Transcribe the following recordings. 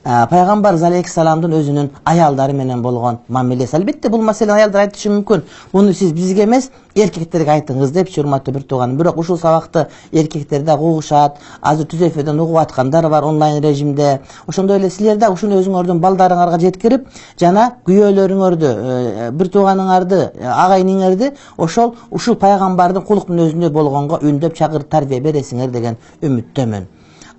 Пайгамбарыбыз алейхиссаламдын өзүнүн аялдары менен болгон мамилеси. Албетте бул маселени аялдар айтышы мүмкүн. Муну сиз бизге эмес, эркектерге айтыңыз депчи, урматтуу бир тууганым. Бирок ушул сабакты эркектер да угушат. Азыр түзөфөдөн угуп аткандар бар онлайн режимде. Ошондой эле силер да ушуну өзүңөрдүн балдарыңарга жеткирип, жана күйөөлөрүңөрдү, бир тууганыңарды, агайниңерди ушул пайгамбардын кулук мүнөзүндө болгонго үндөп чакырып тарбия бересиңер деген үмүттөмүн.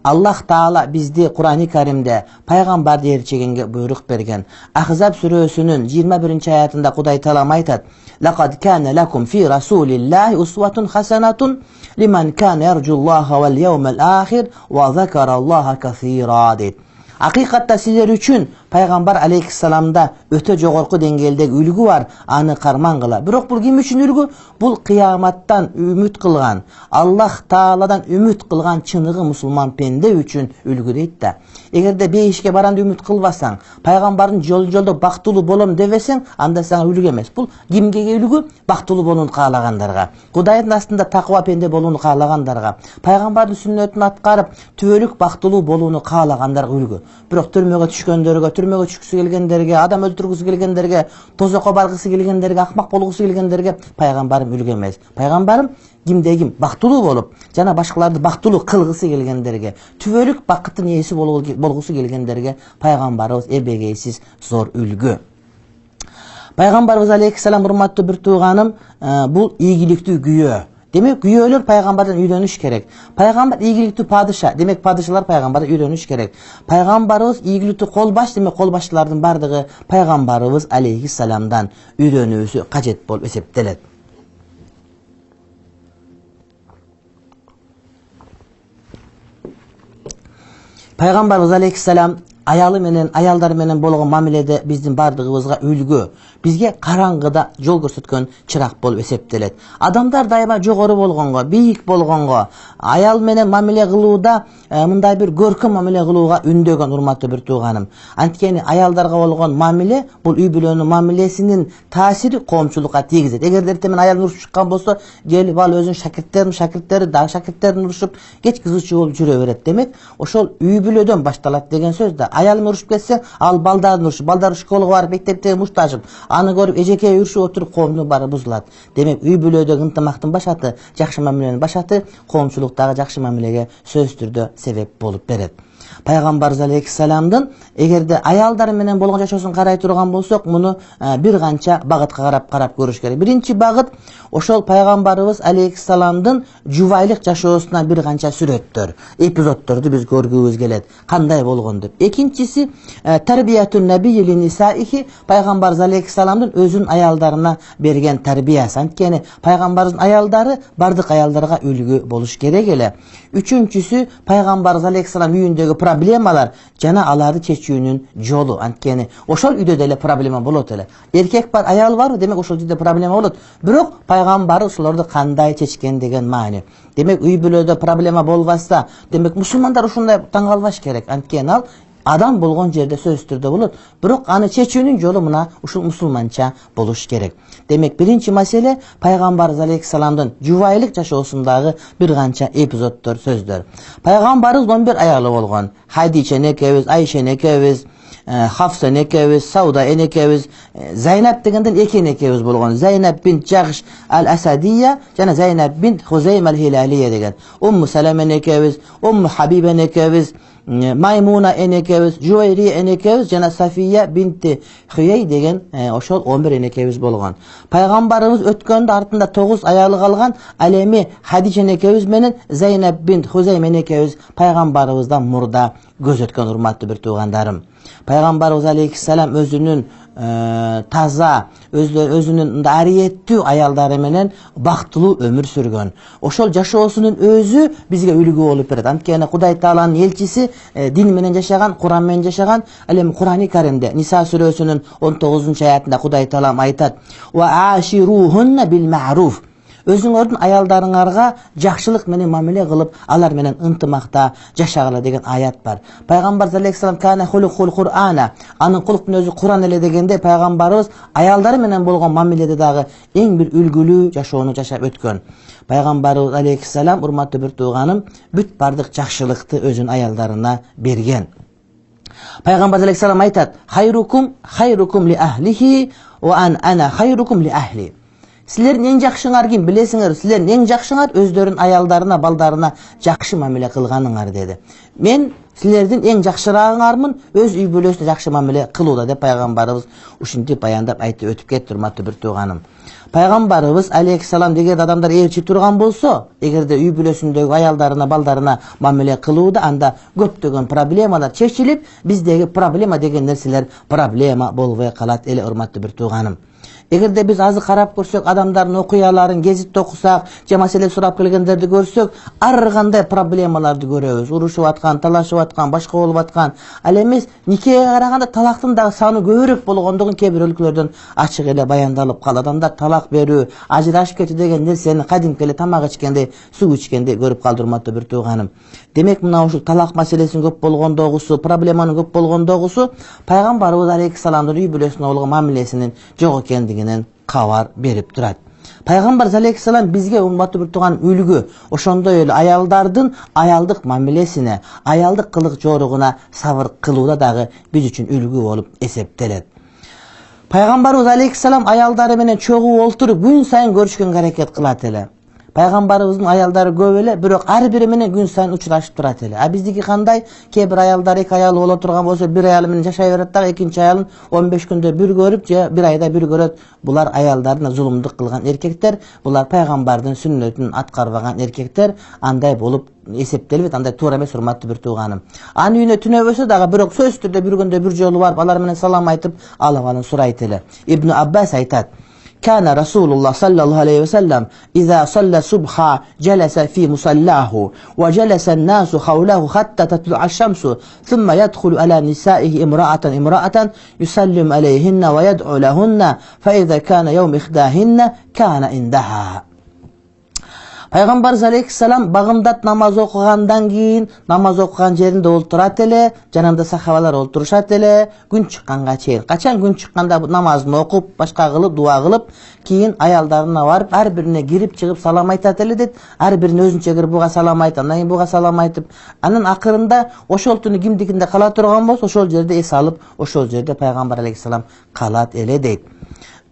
Аллах Таала бизди Кур'ан-ы Каримде пайгамбарды ээрчегенге буйрук берген. Ахзаб сүрөсүнүн 21-аятында Кудай Таала айтат: "Лакад кана лакум фи расулиллахи усватун хасанатун лиман кана ярджуллаха вал яумал ахир ва закараллаха касира" дейт. Акыйкатта силер үчүн пайгамбар алейхиссаламда өтө жогорку деңгээлдеги үлгү бар, аны кармангыла. Бирок бул ким үчүн үлгү? Бул кыяматтан үмүт кылган, Аллах Тааладан үмүт кылган чыныгы мусулман пенде үчүн үлгү дейт да. Эгерде бейишке баранды үмүт кылбасаң, пайгамбардын жолдо бактылуу болом дебесең, анда сага үлгү эмес. Бул кимге үлгү? Бактылуу болууну каалагандарга, Кудайдын астында таква пенде болууну каалагандарга, пайгамбардын сүннөтүн аткарып, түбөлүк бактылуу болууну каалагандарга үлгү. Бирок түрмөгө түшкөндөргө, түрмөгө түшкүсү келгендерге, адам өлтүргүсү келгендерге, тозокко баргысы келгендерге, акмак болгусу келгендерге пайгамбарым үлгү эмес. Пайгамбарым кимде ким бактылуу болуп, жана башкаларды бактылуу кылгысы келгендерге, түбөлүк бакыттын ээси болгусу келгендерге пайгамбарыбыз эбегейсиз зор үлгү. Пайгамбарыбыз алейхиссалам, урматтуу бир тууганым, бул ийгиликтүү күйөө. Демек күйөөлөр пайгамбардан үйрөнүш керек. Пайгамбар ийгиликтүү падыша, демек падышалар пайгамбардан үйрөнүш керек. Пайгамбарыбыз ийгиликтүү колбаш, демек колбашчылардын бардыгы пайгамбарыбыз алейхиссаламдан үйрөнүүсү кажет болуп эсептелет. Пайгамбарыбыз алейхиссалам аялдары менен болгон мамиледе биздин бардыгыбызга үлгү, бизге караңгыда жол көрсөткөн чырак болуп эсептелет. Адамдар дайыма жогору болгонго, бийик болгонго, аял менен мамиле кылууда мындай бир көркөм мамиле кылууга үндөгөн, урматтуу бир тууганым. Анткени аялдарга болгон мамиле бул үй бүлөнүн мамилесинин таасири коомчулукка тийгизет. Эгерде эртең аялын урушуп чыккан болсо, келип ал өзүнүн шакирттери дагы шакирттерин урушуп, кеч кызычуу болуп жүрө берет. Демек, ошол үй бүлөдөн башталат деген сөз да. Аялын урушуп кетсе, ал балдарын урушуп, балдар школага барып, мектепте муштажып, аны көрүп эжекей урушуп отуруп, коомдун баары бузулат. Демек, үй бүлөдөгү ынтымактын башаты, жакшы мамиленин башаты коомчулуктагы жакшы мамилеге сөзсүз түрдө себеп болуп берет. Пайгамбарыбыз алейхиссаламдын эгерде аялдары менен болгон жашоосун карай турган болсок, муну бир канча багытка карап көрүш керек. Биринчи багыт ошол пайгамбарыбыз алейхиссаламдын жубайлык жашоосунан бир канча сүрөттөр, эпизоддорду биз көргүбүз келет. Кандай болгон деп. Экинчиси тарбиятун набийи линисаихи, пайгамбарыбыз алейхиссаламдын өзүнүн аялдарына берген тарбиясы. Анткени пайгамбарыбыздын аялдары бардык аялдарга үлгү болуш керек эле. Үчүнчүсү пайгамбарыбыз алейхиссалам үйүндөгү проблемалар жана аларды чечүүнүн жолу. Анткени ошол үйдө деле проблема болот эле. Эркек бар, аял бар, демек ошол жерде проблема болот. Бирок пайгамбары ошолорду кандай чечкен деген маани. Демек үй бүлөдө проблема болбаса, демек мусулмандар ушундай таң калбаш керек. Анткени ал адам болгон жерде сөзсүз түрдө болот. Бирок аны чечүүнүн жолу мына ушул мусулманча болуш керек. Демек биринчи маселе пайгамбарыбыз алейхиссаламдын жубайлык жашоосундагы бир канча эпизоддор, сөздөр. Пайгамбарыбыз 11 аялы болгон. Хадича энекебиз, Айша энекебиз, Хафса энекебиз, Сауда энекебиз, Зайнап дегенден 2 энекебиз болгон. Зайнап бинт Жагш ал-Асадия жана Зайнап бинт Хузайм ал-Хилалия деген. Умму Салама энекебиз, Умму Хабиба энекебиз, Маймуна энекебиз, Жуайри энекебиз жана Сафия бинти Хуяй деген ошол 11 энекебиз болгон. Пайгамбарыбыз өткөндө артында 9 аялы калган. Ал эми Хадича энекебиз менен Зайнап бинт Хузайм энекебиз пайгамбарыбыздан мурда көз өткөн, урматтуу бир туугандарым. Пайгамбарыбыз алейхиссалам өзүнүн таза, өзүнүн ариеттүү аялдары менен бактылуу өмүр сүргөн. Ошол жашоосунун өзү бизге үлгү болуп берет. Анткени Кудай Тааланын элчиси дин менен жашаган, Куран менен жашаган. Ал эми Кур'ан-ы Каримде Ниса сүрөсүнүн 19-аятында Кудай Таалам айтат: "Ва аширухунна бил ма'руф". Өзүңөрдүн аялдарыңарга жакшылык менен мамиле кылып, алар менен ынтымакта жашагыла деген аят бар. Пайгамбар алейхиссалам кана хулукул Кур'ана, анын кулуктун өзү Кур'ан эле дегенде пайгамбарыбыз аялдары менен болгон мамиледе дагы эң бир үлгүлүү жашоону жашап өткөн. Пайгамбарыбыз алейхиссалам, урматтуу бир тууганым, бүт бардык жакшылыкты өзүнүн аялдарына берген. Пайгамбар алейхиссалам айтат: хайрукум ли ахлихи ва ана хайрукум ли ахли. Силердин эң жакшыңар ким билесиңер? Силердин эң жакшыңар өздөрүнүн аялдарына, балдарына жакшы мамиле кылганыңар деди. Мен силердин эң жакшырагыңармын, өз үй бүлөсүнө жакшы мамиле кылууда деп пайгамбарыбыз ушинтип баяндап айтып өтүп кетти, урматтуу бир тууганым. Пайгамбарыбыз алейхиссалам деген адамдар ээрчи турган болсо, эгерде үй бүлөсүндөгү аялдарына, балдарына мамиле кылууда, анда көптөгөн проблемалар чечилип, биздеги проблема деген нерселер проблема болбой калат эле, урматтуу бир тууганым. Эгерде биз азыр карап көрсөк, адамдардын окуяларын гезитте окусак, же маселе сурап келгендерди көрсөк, ар кандай проблемаларды көрөбүз. Урушуп аткан, талашып аткан, башка болуп аткан. Ал эмес, никеге караганда талактын дагы саны көбүрөөк болгондугун кээ бир өлкөлөрдөн ачык эле баяндалып калат. Адамдар талак берүү, ажырашып кетүү деген нерсени кадимки эле тамак ичкенде, суу ичкенде көрүп калды, урматтуу бир тууганым. Демек, мына ушул талак маселесинин көп болгондогусу, проблеманын көп болгондогусу пайгамбарыбыз алейхиссаламдын үй бүлөсүнө болгон мамилесинин жок экендигинен кабар берип турат. Пайгамбар алейхиссалам бизге, урматтуу бир тууган, үлгү. Ошондой эле аялдардын аялдык мамилесине, аялдык кылык жоругуна сабыр кылууда дагы биз үчүн үлгү болуп эсептелет. Пайгамбарыбыз алейхиссалам аялдары менен чогуу олтуруп күн сайын көрүшкөнгө аракет кылат эле. Пайгамбарыбыздын аялдары көп эле, бирок ар бири менен күн сайын учурашып турат эле. А биздики кандай? Кээ бир аялдар эки аялы боло турган болсо, бир аялы менен жашай берет дагы, экинчи аялын 15 күндө бир көрүп, же бир айда бир көрөт. Булар аялдарына зулумдук кылган эркектер, булар пайгамбардын сүннөтүн аткарбаган эркектер, андай болуп эсептелбейт, андай туура эмес, урматтуу бир тууганым. Анын үйүнө түнөбөсө дагы, бирок сөзсүз түрдө бир күндө бир жолу барып, алар менен салам айтып, алабалын сурайт эле. Ибн Аббас айтат: كان رسول الله صلى الله عليه وسلم إذا صلى الصبح جلس في مصلاه وجلس الناس حوله حتى تطلع الشمس ثم يدخل على نسائه امرأة يسلم عليهن ويدعو لهن فإذا كان يوم إحداهن كان عندها. Пайгамбар алейхиссалам багымдат намаз окугандан кийин намаз окуган жеринде олтурат эле, жанында сахабалар олтурушат эле күн чыкканга чейин. Качан күн чыкканда намазын окуп, башка кылып, дуа кылып, кийин аялдарына барып, ар бирине кирип чыгып салам айтат эле дейт. Ар бирине өзүнчө кирип буга салам айтып, андан кийин буга салам айтып, анын акырында ошол түнү кимдикинде кала турган болсо, ошол жерде эс алып, ошол жерде пайгамбар алейхиссалам калат эле дейт.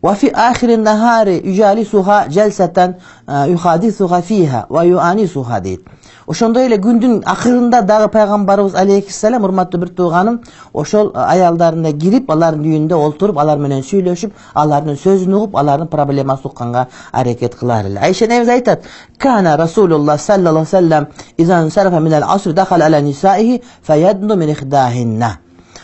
وفي آخر النهار يجالسها جلسة يحادثها فيها ويؤانسها дейт. Ошондой эле күндүн акырында дагы пайгамбарыбыз алейхиссалам, урматтуу бир тууганым, ошол аялдарына кирип, алардын үйүндө олтуруп, алар менен сүйлөшүп, алардын сөзүн угуп, алардын проблемасын укканга аракет кылар эле. Айша энебиз айтат: "Кана Расулуллах саллаллаху алейхи ва саллям изан сарафа минал аср дахала ала нисаихи фаядну мин ихдахинна."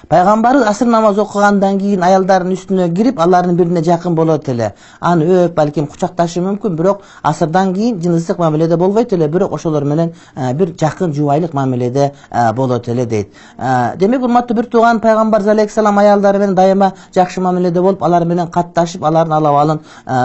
Пайгамбарыбыз асыр намаз окугандан кийин аялдардын үстүнө кирип, алардын бирине жакын болот эле. Аны өп, балким кучакташы мүмкүн, бирок асырдан кийин жыныстык мамиледе болбойт эле, бирок ошолор менен бир жакын жубайлык мамиледе болот эле дейт. Демек, урматтуу бир тууган, пайгамбар алейхиссалам аялдары менен дайыма жакшы мамиледе болуп, алар менен катташып, алардын алабалын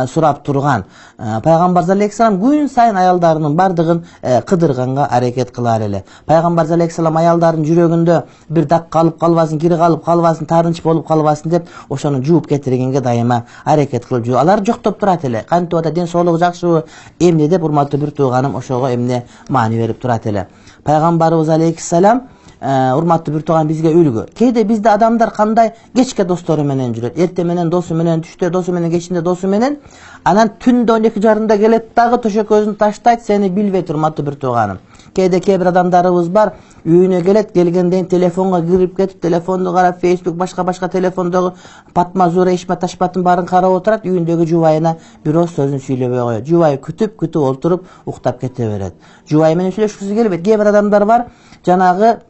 сурап турган. Пайгамбар алейхиссалам күн сайын аялдарынын бардыгын кыдырганга аракет кылар эле. Пайгамбар алейхиссалам аялдардын жүрөгүндө бир дак калып калбасын, кири калып калбасын, таарынч болуп калбасын деп, ошону жууп кетиргенге дайыма аракет кылып жүрүп, алар жоктоп турат эле. Кантип атат, ден соолугу жакшыбы, эмне деп, урматтуу бир тууганым, ошого эмне маани берип турат эле. Пайгамбарыбыз алейхиссалам, урматтуу бир тууган, бизге үлгү. Кээде бизде адамдар кандай кечке достору менен жүрөт, эрте менен досу менен, түштө досу менен, кечинде досу менен, анан түндө 12 жарымда келет дагы төшөкөзүн таштайт, сени билбейт, урматтуу бир тууганым. Кээде кээ бир адамдарыбыз бар, үйүнө келет, келгенден телефонго кирип кетип, телефонду карап, Facebook, башка телефондогу патмазура, ишма ташпатын барын карап отурат, үйүндөгү жубайына бир оз сөзүн сүйлөбөй коет. Жубайы күтүп олтуруп, уктап кете берет. Жубайы менен сүйлөшкүсү келбейт. Кээ бир адамдар бар, жанагы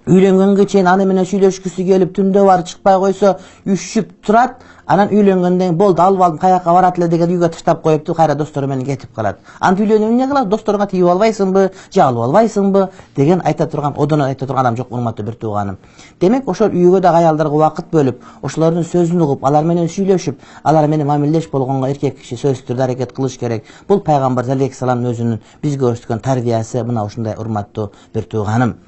үйлөнгөнгө чейин аны менен сүйлөшкүсү келип, түндө бар чыкпай койсо, үшүп турат, анан үйлөнгөндөн болду, алып алдым, каяка барат эле деген үйгө таштап коюпту, кайра достору менен кетип калат. Антип үйлөнүп эмне кылат? Досторуңа тийип албайсыңбы, же алып албайсыңбы деген айта турган, одон айта турган адам жок, урматтуу бир тууганым. Демек, ошол үйгө дагы аялдарга убакыт бөлүп, ошолордун сөзүн угуп, алар менен сүйлөшүп, алар менен мамилелеш болгонго эркек киши сөзсүз түрдө аракет кылыш керек. Бул пайгамбар алейхиссаламдын өзүнүн бизге көрсөткөн тарбиясы, мына ушундай, урматтуу бир тууганым.